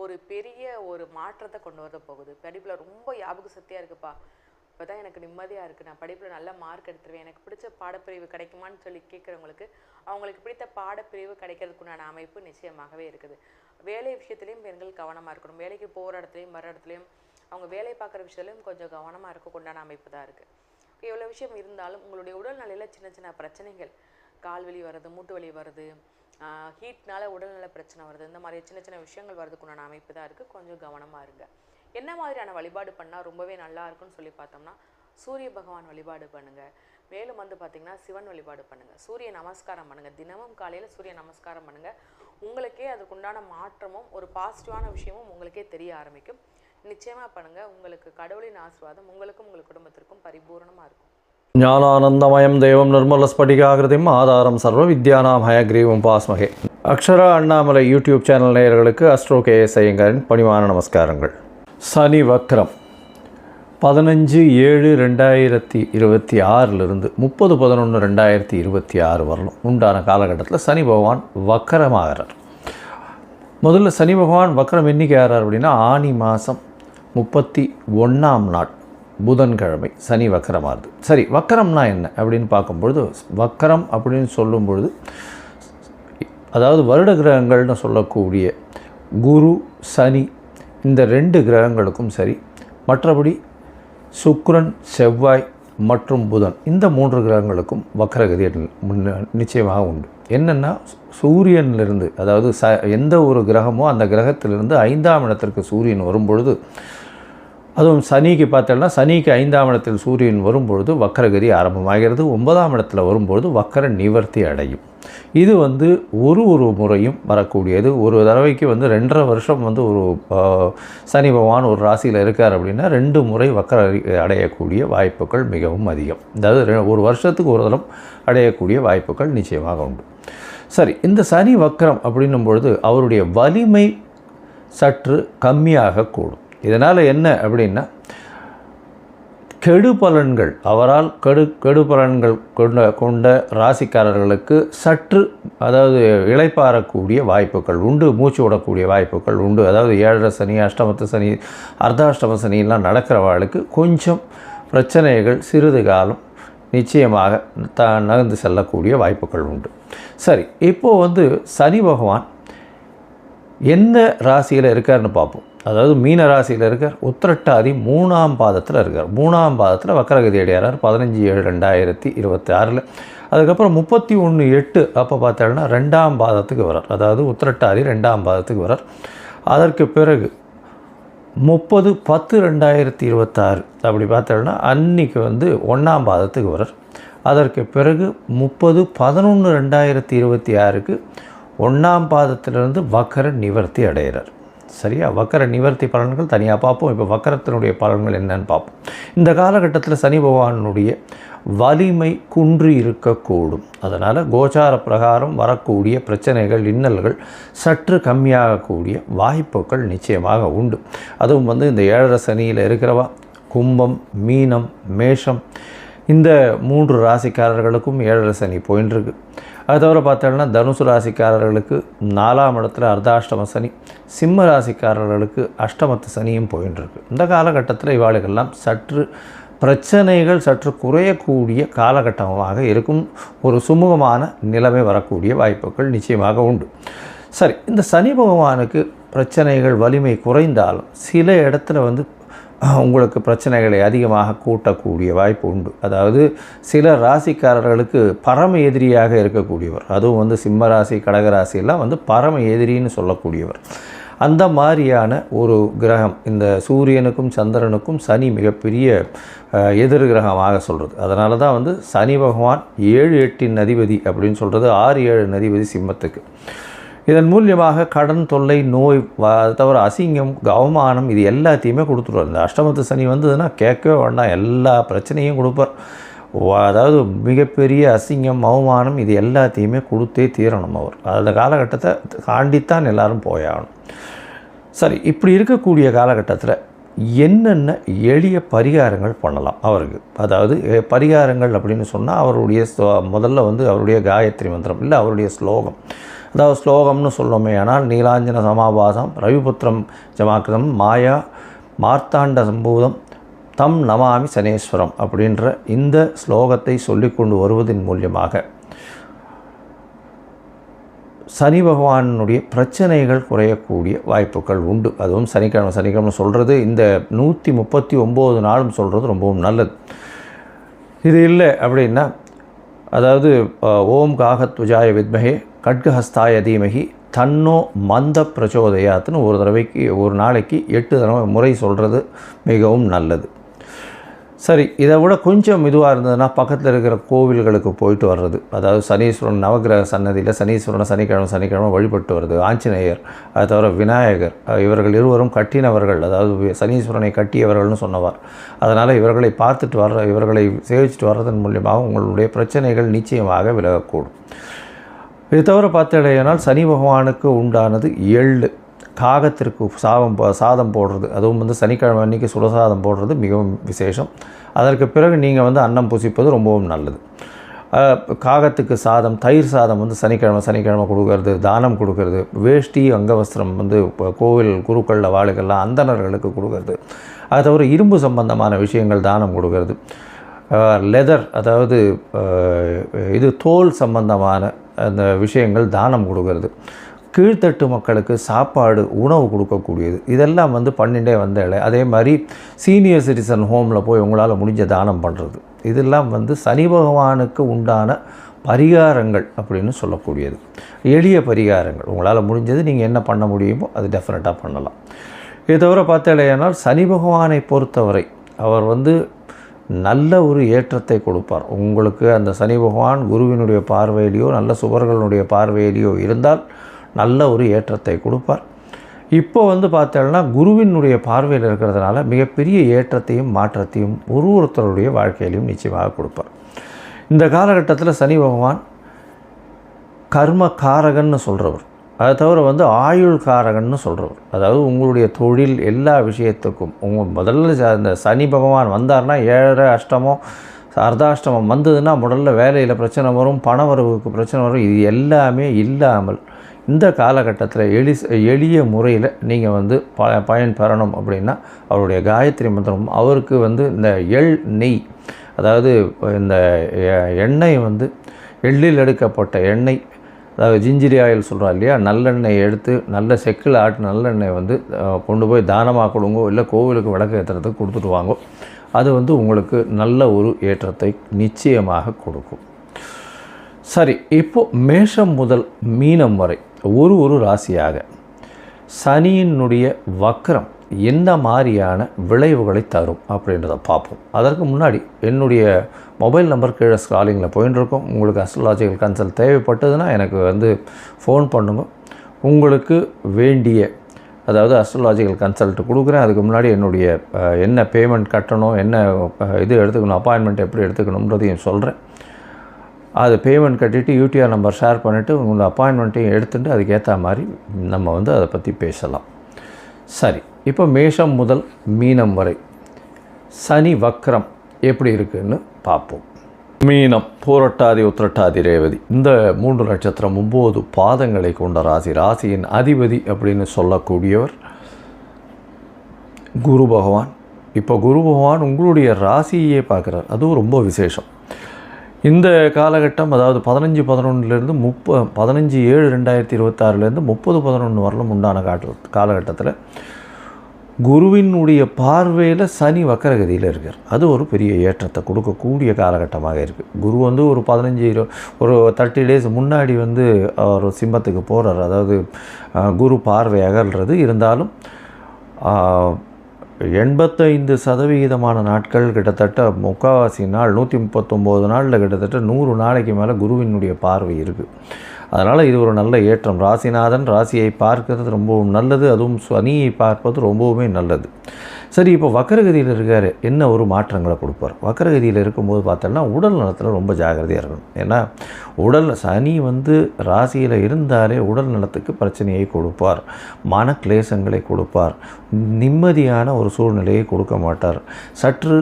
ஒரு பெரிய ஒரு மாற்றத்தை கொண்டு வர போகுது. படிப்பில் ரொம்ப ஞாபக சக்தியாக இருக்குப்பா, இப்போ தான் எனக்கு நிம்மதியாக இருக்குது, நான் படிப்பில் நல்ல மார்க் எடுத்துருவேன், எனக்கு பிடிச்ச பாடப்பிரிவு கிடைக்குமான்னு சொல்லி கேட்குறவங்களுக்கு அவங்களுக்கு பிடித்த பாடப்பிரிவு கிடைக்கிறதுக்குண்டான அமைப்பு நிச்சயமாகவே இருக்குது. வேலை விஷயத்துலையும் பெண்கள் கவனமாக இருக்கணும். வேலைக்கு போகிற இடத்துலையும் வர இடத்துலையும் அவங்க வேலை பார்க்குற விஷயத்துலையும் கொஞ்சம் கவனமாக இருக்கக்குண்டான அமைப்பு தான் இருக்குது. எவ்வளோ விஷயம் இருந்தாலும் உங்களுடைய உடல்நிலையில் சின்ன சின்ன பிரச்சனைகள், கால் வலி வருது, மூட்டு வலி வருது, ஹீட்னால உடல்நல பிரச்சனை வருது, இந்த மாதிரி சின்ன சின்ன விஷயங்கள் வரதுக்குண்டான அமைப்பு தான் இருக்குது. கொஞ்சம் கவனமாக இருங்க. என்ன மாதிரியான வழிபாடு பண்ணால் ரொம்பவே நல்லா இருக்குன்னு சொல்லி பார்த்தோம்னா சூரிய பகவான் வழிபாடு பண்ணுங்கள். மேலும் வந்து பார்த்திங்கன்னா சிவன் வழிபாடு பண்ணுங்கள், சூரிய நமஸ்காரம் பண்ணுங்கள். தினமும் காலையில் சூரிய நமஸ்காரம் பண்ணுங்கள். உங்களுக்கே அதுக்குண்டான மாற்றமும் ஒரு பாசிட்டிவான விஷயமும் உங்களுக்கே தெரிய ஆரம்பிக்கும். நிச்சயமாக பண்ணுங்கள். உங்களுக்கு கடவுளின் ஆசீர்வாதம் உங்களுக்கும் உங்கள் குடும்பத்திற்கும் பரிபூர்ணமாக இருக்கும். ஞானானந்தமயம் தேவம் நிர்மலஸ்படிகாகிருதிம் ஆதாரம் சர்வ வித்யானாம் ஹயக்ரீவம் பாஸ்மகே. அக்ஷரா அண்ணாமலை யூடியூப் சேனல் நேயர்களுக்கு அஸ்ட்ரோ KS ஐயங்கரின் பணிவான நமஸ்காரங்கள். சனி வக்ரம் 15/7/2026 30/11/2026 வரணும் உண்டான காலகட்டத்தில் சனி பகவான் வக்கரமாகிறார். முதல்ல சனி பகவான் வக்கரம் என்றைக்கு ஆறார் அப்படின்னா ஆனி மாதம் 31ஆம் நாள் புதன்கிழமை சனி வக்கரமாகுது. சரி, வக்கரம்னா என்ன அப்படின்னு பார்க்கும்பொழுது, வக்கரம் அப்படின்னு சொல்லும் பொழுது அதாவது வருட கிரகங்கள்னு சொல்லக்கூடிய குரு சனி இந்த 2 கிரகங்களுக்கும் சரி, மற்றபடி சுக்கிரன் செவ்வாய் மற்றும் புதன் இந்த 3 கிரகங்களுக்கும் வக்கரகதி நிச்சயமாக உண்டு. என்னென்னா சூரியனிலிருந்து, அதாவது எந்த ஒரு கிரகமோ அந்த கிரகத்திலிருந்து 5ஆம் இடத்திற்கு சூரியன் வரும்பொழுது, அதுவும் சனிக்கு பார்த்தோம்னா சனிக்கு 5ஆம் இடத்தில் சூரியன் வரும்பொழுது வக்கரகதி ஆரம்பமாகிறது. 9ஆம் இடத்துல வரும்பொழுது வக்கர நிவர்த்தி அடையும். இது ஒரு முறையும் வரக்கூடியது. ஒரு தடவைக்கு 2.5 வருஷம் ஒரு சனி பகவான் ஒரு ராசியில் இருக்கார் அப்படின்னா 2 முறை வக்கர அடையக்கூடிய வாய்ப்புகள் மிகவும் அதிகம். அதாவது ஒரு வருஷத்துக்கு ஒரு தரம் அடையக்கூடிய வாய்ப்புகள் நிச்சயமாக உண்டு. சரி, இந்த சனி வக்கரம் அப்படின்னும் பொழுது அவருடைய வலிமை சற்று கம்மியாக கூடும். இதனால் என்ன அப்படின்னா கெடு பலன்கள், அவரால் கெடு பலன்கள் கொண்ட ராசிக்காரர்களுக்கு சற்று அதாவது இளைப்பாறக்கூடிய வாய்ப்புகள் உண்டு, மூச்சு விடக்கூடிய வாய்ப்புகள் உண்டு. அதாவது 7.5 சனி, அஷ்டமத்து சனி, அர்த்தாஷ்டம சனியெல்லாம் நடக்கிறவர்களுக்கு கொஞ்சம் பிரச்சனைகள் சிறிது காலம் நிச்சயமாக நகர்ந்து செல்லக்கூடிய வாய்ப்புகள் உண்டு. சரி, இப்போது சனி பகவான் என்ன ராசியில் இருக்காருன்னு பார்ப்போம். அதாவது மீன ராசியில் இருக்கார், உத்திரட்டாதி 3ஆம் பாதத்தில் இருக்கார். 3ஆம் பாதத்தில் வக்கரகதி அடையார் 15/7/2026. அதுக்கப்புறம் 31/8 அப்போ பார்த்தோம்னா 2ஆம் பாதத்துக்கு வரார். அதாவது உத்திரட்டாதி 2ஆம் பாதத்துக்கு வரார். அதற்கு பிறகு 30/10/2026 அப்படி பார்த்தோம்னா அன்றைக்கி 1ஆம் பாதத்துக்கு வரார். அதற்கு பிறகு 30/11/2026க்கு 1ஆம் பாதத்திலிருந்து வக்கர நிவர்த்தி அடைகிறார். சரியா, வக்கர நிவர்த்தி பலன்கள் தனியாக பார்ப்போம். இப்போ வக்கரத்தினுடைய பலன்கள் என்னன்னு பார்ப்போம். இந்த காலகட்டத்தில் சனி பகவானுடைய வலிமை குன்றி இருக்கக்கூடும். அதனால் கோச்சார பிரகாரம் வரக்கூடிய பிரச்சனைகள், இன்னல்கள் சற்று கம்மியாகக்கூடிய வாய்ப்புகள் நிச்சயமாக உண்டு. அதுவும் இந்த 7.5 சனியில் இருக்கிறவா கும்பம், மீனம், மேஷம் இந்த 3 ராசிக்காரர்களுக்கும் 7.5 சனி போயின்ட்டுருக்கு. அது தவிர பார்த்தோம்னா தனுசு ராசிக்காரர்களுக்கு 4ஆம் இடத்துல அர்த்தாஷ்டம சனி, சிம்ம ராசிக்காரர்களுக்கு அஷ்டமத்து சனியும் போயின்ட்டுருக்கு. இந்த காலகட்டத்தில் இவாளுக்கெல்லாம் சற்று பிரச்சனைகள் சற்று குறையக்கூடிய காலகட்டமாக இருக்கும். ஒரு சுமூகமான நிலைமை வரக்கூடிய வாய்ப்புகள் நிச்சயமாக உண்டு. சரி, இந்த சனி பகவானுக்கு பிரச்சனைகள் வலிமை குறைந்தாலும் சில இடத்துல உங்களுக்கு பிரச்சனைகளை அதிகமாக கூட்டக்கூடிய வாய்ப்பு உண்டு. அதாவது சில ராசிக்காரர்களுக்கு பரம எதிரியாக இருக்கக்கூடியவர், அதுவும் சிம்ம ராசி, கடகராசியெல்லாம் பரம எதிரின்னு சொல்லக்கூடியவர். அந்த மாதிரியான ஒரு கிரகம் இந்த சூரியனுக்கும் சந்திரனுக்கும் சனி மிகப்பெரிய எதிர் கிரகமாக சொல்கிறது. அதனால தான் சனி பகவான் 7-8 அதிபதி அப்படின்னு சொல்கிறது. 6-7 அதிபதி சிம்மத்துக்கு. இதன் மூலியமாக கடன் தொல்லை, நோய், அது தவிர அசிங்கம், அவமானம் இது எல்லாத்தையுமே கொடுத்துருவார். இந்த அஷ்டமத்து சனி வந்ததுன்னா கேட்கவே வேண்டாம், எல்லா பிரச்சனையும் கொடுப்பார். அதாவது மிகப்பெரிய அசிங்கம், அவமானம் இது எல்லாத்தையுமே கொடுத்தே தீரணும் அவர். அந்த காலகட்டத்தை தாண்டித்தான் எல்லாரும் போயாகணும். சரி, இப்படி இருக்கக்கூடிய காலகட்டத்தில் என்னென்ன எளிய பரிகாரங்கள் பண்ணலாம் அவருக்கு? அதாவது பரிகாரங்கள் அப்படின்னு சொன்னால் அவருடைய முதல்ல அவருடைய காயத்ரி மந்திரம் இல்லை அவருடைய ஸ்லோகம், அதாவது ஸ்லோகம்னு சொல்லோமே. ஆனால் நீலாஞ்சன சமாபாசம் ரவிபுத்திரம் ஜமாக்கிரம் மாயா மார்த்தாண்ட சம்பூதம் தம் நமாமி சனேஸ்வரம் அப்படின்ற இந்த ஸ்லோகத்தை சொல்லிக்கொண்டு வருவதன் மூலியமாக சனி பகவானுடைய பிரச்சனைகள் குறையக்கூடிய வாய்ப்புகள் உண்டு. அதுவும் சனிக்கிழமை சொல்கிறது இந்த 139 நாளும் சொல்கிறது ரொம்பவும் நல்லது. இது இல்லை அப்படின்னா அதாவது ஓம் காகத்வஜாய வித்மஹே கட்கஹஸ்தாய தீமஹி தன்னோ மந்த பிரச்சோதயாத்துன்னு ஒரு நாளைக்கு 8 தடவை முறை சொல்கிறது மிகவும் நல்லது. சரி, இதை விட கொஞ்சம் இதுவாக இருந்ததுன்னா பக்கத்தில் இருக்கிற கோவில்களுக்கு போயிட்டு வர்றது. அதாவது சனீஸ்வரன் நவகிரக சன்னதியில் சனீஸ்வரனை சனிக்கிழமை வழிபட்டு வருது. ஆஞ்சநேயர், அதை தவிர விநாயகர், இவர்கள் இருவரும் கட்டினவர்கள், அதாவது சனீஸ்வரனை கட்டியவர்கள்னு சொன்னவர். அதனால் இவர்களை இவர்களை சேவிச்சுட்டு வர்றதன் மூலியமாக உங்களுடைய பிரச்சனைகள் நிச்சயமாக விலகக்கூடும். இது தவிர பார்த்தடையானால் சனி பகவானுக்கு உண்டானது எள்ளு, காகத்திற்கு சாதம் போடுறது, அதுவும் சனிக்கிழமை அன்றைக்கி சுடசாதம் போடுறது மிகவும் விசேஷம். அதற்கு பிறகு நீங்கள் அன்னம் புசிப்பது ரொம்பவும் நல்லது. காகத்துக்கு சாதம், தயிர் சாதம் வந்து சனிக்கிழமை கொடுக்கறது, தானம் கொடுக்கறது, வேஷ்டி அங்கவஸ்திரம் வந்து இப்போ கோவில் குருக்களில் வாழுகள்லாம் அந்தணர்களுக்கு கொடுக்கறது, அது தவிர இரும்பு சம்பந்தமான விஷயங்கள் தானம் கொடுக்கறது, லெதர் அதாவது இது தோல் சம்பந்தமான அந்த விஷயங்கள் தானம் கொடுக்கறது, கீழ்த்தட்டு மக்களுக்கு சாப்பாடு உணவு கொடுக்கக்கூடியது, இதெல்லாம் வந்து பண்ணிகிட்டே வந்தாலே. அதே மாதிரி சீனியர் சிட்டிசன் ஹோமில் போய் உங்களால் முடிஞ்ச தானம் பண்ணுறது, இதெல்லாம் வந்து சனி பகவானுக்கு உண்டான பரிகாரங்கள் அப்படின்னு சொல்லக்கூடியது. எளிய பரிகாரங்கள் உங்களால் முடிஞ்சது நீங்கள் என்ன பண்ண முடியுமோ அது டெஃபினட்டாக பண்ணலாம். இதை தவிர பார்த்தாலேயானால் சனி பகவானை பொறுத்தவரை அவர் வந்து நல்ல ஒரு ஏற்றத்தை கொடுப்பார். உங்களுக்கு அந்த சனி பகவான் குருவினுடைய பார்வையிலையோ நல்ல சுபர்களுடைய பார்வையிலையோ இருந்தால் நல்ல ஒரு ஏற்றத்தை கொடுப்பார். இப்போ வந்து பார்த்தோம்னா குருவினுடைய பார்வையில் இருக்கிறதுனால மிகப்பெரிய ஏற்றத்தையும் மாற்றத்தையும் ஒருத்தருடைய வாழ்க்கையிலையும் நிச்சயமாக கொடுப்பார். இந்த காலகட்டத்தில் சனி பகவான் கர்ம காரகன்னு சொல்கிறவர், அதை தவிர வந்து ஆயுள் காரகன்னு சொல்கிறவர். அதாவது உங்களுடைய தொழில் எல்லா விஷயத்துக்கும் முதல்ல அந்த சனி பகவான் வந்தார்னா 7 அஷ்டமம் அர்த்தாஷ்டமம் வந்ததுன்னா முதல்ல வேலையில் பிரச்சனை வரும், பண வரவுக்கு பிரச்சனை வரும். இது எல்லாமே இல்லாமல் இந்த காலகட்டத்தில் எளிய முறையில் நீங்கள் வந்து பயன் பெறணும் அப்படின்னா அவருடைய காயத்ரி மந்திரம், அவருக்கு வந்து இந்த நெய், அதாவது இந்த எண்ணெய் வந்து எள்ளில் எடுக்கப்பட்ட எண்ணெய், அதாவது ஜிஞ்சிரி ஆயில் சொல்கிறோம் இல்லையா, நல்லெண்ணெய் எடுத்து நல்ல செக்கில் ஆட்டு நல்லெண்ணெய் வந்து கொண்டு போய் தானமாக கொடுங்கோ, இல்லை கோவிலுக்கு விளக்கு ஏற்றுறதுக்கு கொடுத்துட்டு வாங்கோ. அது வந்து உங்களுக்கு நல்ல ஒரு ஏற்றத்தை நிச்சயமாக கொடுக்கும். சரி, இப்போது மேஷம் முதல் மீனம் வரை ஒரு ராசியாக சனியினுடைய வக்ரம் என்ன மாதிரியான விளைவுகளை தரும் அப்படின்றத பார்ப்போம். அதற்கு முன்னாடி என்னுடைய மொபைல் நம்பர் கீழே ஸ்க்ராலிங்கில் போயின்னு இருக்கோம். உங்களுக்கு அஸ்ட்ராலாஜிக்கல் கன்சல்ட் தேவைப்பட்டதுன்னா எனக்கு வந்து ஃபோன் பண்ணுங்க. உங்களுக்கு வேண்டிய அதாவது அஸ்ட்ராலாஜிக்கல் கன்சல்ட் கொடுக்குறேன். அதுக்கு முன்னாடி என்னுடைய என்ன பேமெண்ட் கட்டணும், என்ன இது எடுத்துக்கணும், அப்பாயின்மெண்ட் எப்படி எடுத்துக்கணுன்றதையும் சொல்கிறேன். அது பேமெண்ட் கட்டிவிட்டு யூடிஆர் நம்பர் ஷேர் பண்ணிவிட்டு உங்களோட அப்பாயின்மெண்ட்டையும் எடுத்துகிட்டு அதுக்கேற்ற மாதிரி நம்ம வந்து அதை பற்றி பேசலாம். சரி, இப்போ மேஷம் முதல் மீனம் வரை சனி வக்ரம் எப்படி இருக்குதுன்னு பார்ப்போம். மீனம், பூரட்டாதி, உத்திரட்டாதி, ரேவதி, இந்த 3 நட்சத்திரம் 9 பாதங்களை கொண்ட ராசி. ராசியின் அதிபதி அப்படின்னு சொல்லக்கூடியவர் குரு பகவான். இப்போ குரு பகவான் உங்களுடைய ராசியே பார்க்குறார், அதுவும் ரொம்ப விசேஷம். இந்த காலகட்டம் அதாவது 15/11 15/7/2026 30/11 வரலும் உண்டான காலகட்டத்தில் குருவினுடைய பார்வையில் சனி வக்கரகதியில் இருக்கார். அது ஒரு பெரிய ஏற்றத்தை கொடுக்கக்கூடிய காலகட்டமாக இருக்குது. குரு வந்து ஒரு 30 டேஸ் முன்னாடி வந்து அவர் சிம்மத்துக்கு போகிறார். அதாவது குரு பார்வை அகல்றது இருந்தாலும் 85% நாட்கள், கிட்டத்தட்ட முக்கால்வாசி நாள் 139 நாளில் கிட்டத்தட்ட 100 நாளைக்கு மேலே குருவினுடைய பார்வை இருக்குது. அதனால் இது ஒரு நல்ல ஏற்றம். ராசிநாதன் ராசியை பார்க்கறது ரொம்பவும் நல்லது, அதுவும் சனியை பார்ப்பது ரொம்பவுமே நல்லது. சரி, இப்போ வக்கரகதியில் இருக்கார், என்ன ஒரு மாற்றங்களை கொடுப்பார்? வக்கரகதியில் இருக்கும்போது பார்த்தோன்னா உடல் நலத்தில் ரொம்ப ஜாகிரதையாக இருக்கணும். ஏன்னா சனி வந்து ராசியில் இருந்தாலே உடல் நலத்துக்கு பிரச்சனையை கொடுப்பார், மன கிளேசங்களை கொடுப்பார், நிம்மதியான ஒரு சூழ்நிலையை கொடுக்க மாட்டார். சற்று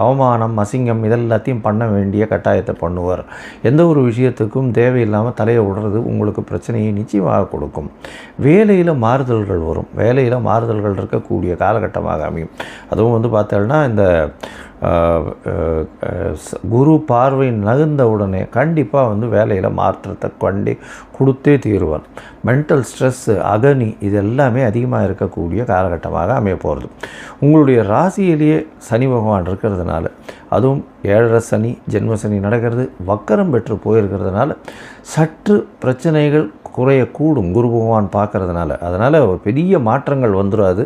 அவமானம், அசிங்கம் இதெல்லாத்தையும் பண்ண வேண்டிய கட்டாயத்தை பண்ணுவார். எந்த ஒரு விஷயத்துக்கும் தேவையில்லாமல் தலையை விடுறது உங்களுக்கு பிரச்சனையை நிச்சயமாக கொடுக்கும். வேலையில் மாறுதல்கள் வரும், வேலையில் மாறுதல்கள் இருக்கக்கூடிய காலகட்டமாக அமையும். அதுவும் வந்து பார்த்தோன்னா இந்த குரு பார்வை நகர்ந்த உடனே கண்டிப்பாக வந்து வேலையில் மாற்றத்தை கொடுத்தே தீருவார். மென்டல் ஸ்ட்ரெஸ்ஸு, அகனி இது எல்லாமே அதிகமாக இருக்கக்கூடிய காலகட்டமாக அமைய போகிறது. உங்களுடைய ராசியிலேயே சனி பகவான் இருக்கிறதுனால, அதுவும் 7.5 சனி ஜென்ம சனி நடக்கிறது, வக்கரம் பெற்று போயிருக்கிறதுனால சற்று பிரச்சனைகள் குறையக்கூடும் குரு பகவான் பார்க்கறதுனால. அதனால் ஒரு பெரிய மாற்றங்கள் வந்துடாது,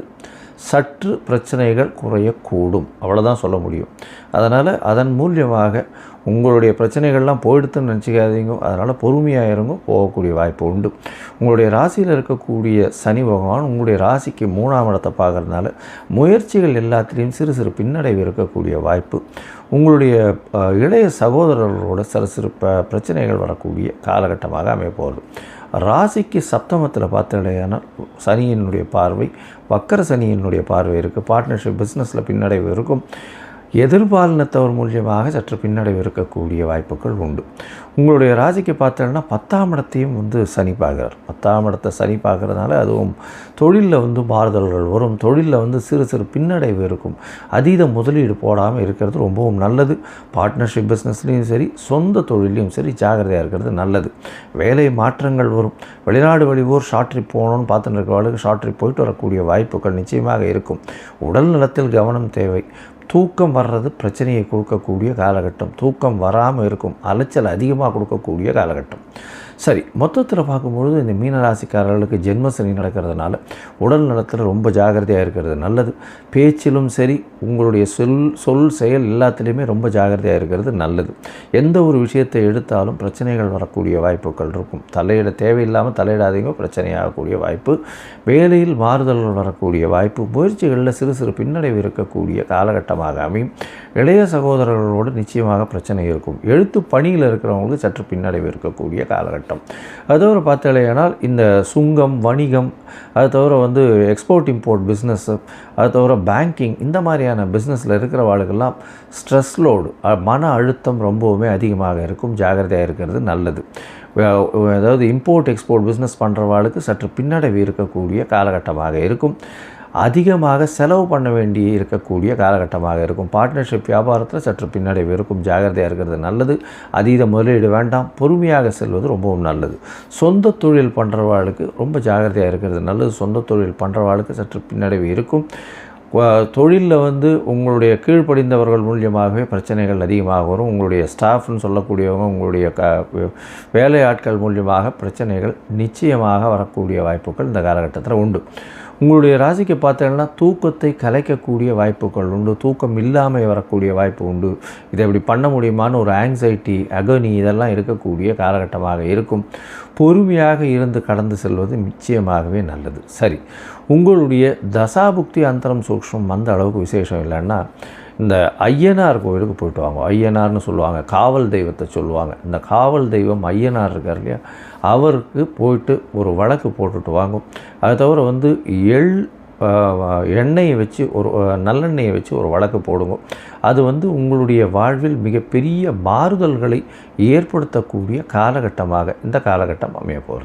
சற்று பிரச்சனைகள் குறையக்கூடும், அவ்வளோதான் சொல்ல முடியும். அதனால் அதன் மூலியமாக உங்களுடைய பிரச்சனைகள்லாம் போயிடுத்துன்னு நினச்சிக்காதீங்க. அதனால் பொறுமையாக இருங்க, போகக்கூடிய வாய்ப்பு உண்டு. உங்களுடைய ராசியில் இருக்கக்கூடிய சனி பகவான் உங்களுடைய ராசிக்கு 3ஆம் இடத்தை பார்க்கறதுனால முயற்சிகள் எல்லாத்துலேயும் சிறு சிறு பின்னடைவு இருக்கக்கூடிய வாய்ப்பு. உங்களுடைய இளைய சகோதரர்களோட சிறு பிரச்சனைகள் வரக்கூடிய காலகட்டமாக அமைய போகிறது. ராசிக்கு சப்தமத்தில் பார்த்தீங்கன்னா சனியினுடைய பார்வை, வக்கர சனியினுடைய பார்வை இருக்குது. பார்ட்னர்ஷிப் பிஸ்னஸில் பின்னடைவு இருக்கும். எதிர்பாலினத்தவர் மூலியமாக சற்று பின்னடைவு இருக்கக்கூடிய வாய்ப்புகள் உண்டு. உங்களுடைய ராசிக்கு பார்த்தோன்னா 10ஆம் இடத்தையும் சனி பார்க்குறார். 10ஆம் இடத்தை சனி பார்க்குறதுனால அதுவும் தொழிலில் மாறுதல்கள் வரும். தொழிலில் சிறு சிறு பின்னடைவு இருக்கும். அதீத முதலீடு போடாமல் இருக்கிறது ரொம்பவும் நல்லது. பார்ட்னர்ஷிப் பிஸ்னஸ்லேயும் சரி, சொந்த தொழிலையும் சரி ஜாகிரதையாக இருக்கிறது நல்லது. வேலை மாற்றங்கள் வரும். வெளிநாடு வெளியூர் ஷார்ட் ட்ரிப் போகணுன்னு பார்த்துட்டு இருக்கிறவர்களுக்கு ஷார்ட் ட்ரிப் போயிட்டு வரக்கூடிய வாய்ப்புகள் நிச்சயமாக இருக்கும். உடல் நலத்தில் கவனம் தேவை. தூக்கம் வர்றது பிரச்சனையை கொடுக்கக்கூடிய காலகட்டம். தூக்கம் வராமல் இருக்கும். அலைச்சல் அதிகமாக கொடுக்கக்கூடிய காலகட்டம். சரி, மொத்தத்தில் பார்க்கும்பொழுது இந்த மீனராசிக்காரர்களுக்கு ஜென்மசனி நடக்கிறதுனால உடல் நலத்தில் ரொம்ப ஜாகிரதையாக இருக்கிறது நல்லது. பேச்சிலும் சரி, உங்களுடைய சொல் செயல் எல்லாத்துலேயுமே ரொம்ப ஜாகிரதையாக இருக்கிறது நல்லது. எந்த ஒரு விஷயத்தை எடுத்தாலும் பிரச்சனைகள் வரக்கூடிய வாய்ப்புகள் இருக்கும். தேவையில்லாமல் தலையிடாதீங்க, பிரச்சனையாகக்கூடிய வாய்ப்பு. வேலையில் மாறுதல்கள் வரக்கூடிய வாய்ப்பு. முயற்சிகளில் சிறு சிறு பின்னடைவு இருக்கக்கூடிய காலகட்டமாக அமையும். இளைய சகோதரர்களோடு நிச்சயமாக பிரச்சனை இருக்கும். எழுத்து பணியில் இருக்கிறவங்களுக்கு சற்று பின்னடைவு இருக்கக்கூடிய காலகட்டம். அது தவிர பார்த்தாலேயானால் இந்த சுங்கம், வணிகம், அது தவிர எக்ஸ்போர்ட் இம்போர்ட் பிஸ்னஸ்ஸு, அது தவிர பேங்கிங், இந்த மாதிரியான பிஸ்னஸில் இருக்கிறவாளுக்கெல்லாம் ஸ்ட்ரெஸ் லோடு, மன அழுத்தம் ரொம்பவுமே அதிகமாக இருக்கும். ஜாகிரதையாக இருக்கிறது நல்லது. அதாவது இம்போர்ட் எக்ஸ்போர்ட் பிஸ்னஸ் பண்ணுறவாளுக்கு சற்று பின்னடைவு இருக்கக்கூடிய காலகட்டமாக இருக்கும். அதிகமாக செலவு பண்ண வேண்டி இருக்கக்கூடிய காலகட்டமாக இருக்கும். பார்ட்னர்ஷிப் வியாபாரத்தில் சற்று பின்னடைவு இருக்கும். ஜாகிரதையாக இருக்கிறது நல்லது. அதீத முதலீடு வேண்டாம். பொறுமையாக செல்வது ரொம்பவும் நல்லது. சொந்த தொழில் பண்ணுறவாளுக்கு ரொம்ப ஜாகிரதையாக இருக்கிறது நல்லது. சொந்த தொழில் பண்ணுறவாளுக்கு சற்று பின்னடைவு இருக்கும். தொழிலில் உங்களுடைய கீழ்ப்படிந்தவர்கள் மூலியமாகவே பிரச்சனைகள் அதிகமாக வரும். உங்களுடைய ஸ்டாஃப்னு சொல்லக்கூடியவங்க, உங்களுடைய வேலையாட்கள் மூலியமாக பிரச்சனைகள் நிச்சயமாக வரக்கூடிய வாய்ப்புகள் இந்த காலகட்டத்தில் உண்டு. உங்களுடைய ராசிக்கு பார்த்தீங்கன்னா தூக்கத்தை கலைக்கக்கூடிய வாய்ப்புகள் உண்டு. தூக்கம் இல்லாமல் வரக்கூடிய வாய்ப்பு உண்டு. இதை எப்படி பண்ண முடியுமான்னு ஒரு ஆங்ஸைட்டி, அகனி இதெல்லாம் இருக்கக்கூடிய காலகட்டமாக இருக்கும். பொறுமையாக இருந்து கடந்து செல்வது நிச்சயமாகவே நல்லது. சரி, உங்களுடைய தசாபுக்தி அந்தரம் சூக்ஷ்மம் அந்த அளவுக்கு விசேஷம் இல்லைன்னா இந்த ஐயனார் கோவிலுக்கு போயிட்டு வாங்க. ஐயனார்னு சொல்லுவாங்க, காவல் தெய்வத்தை சொல்லுவாங்க. இந்த காவல் தெய்வம் ஐயனார் இருக்கார் இல்லையா, அவருக்கு போயிட்டு ஒரு வழக்கு போட்டுட்டு வாங்கும். அது தவிர எண்ணெயை வச்சு நல்லெண்ணெயை வச்சு ஒரு வழக்கு போடுங்க. அது உங்களுடைய வாழ்வில் மிகப்பெரிய மாறுதல்களை ஏற்படுத்தக்கூடிய காலகட்டமாக இந்த காலகட்டம் அமைய போகிறது.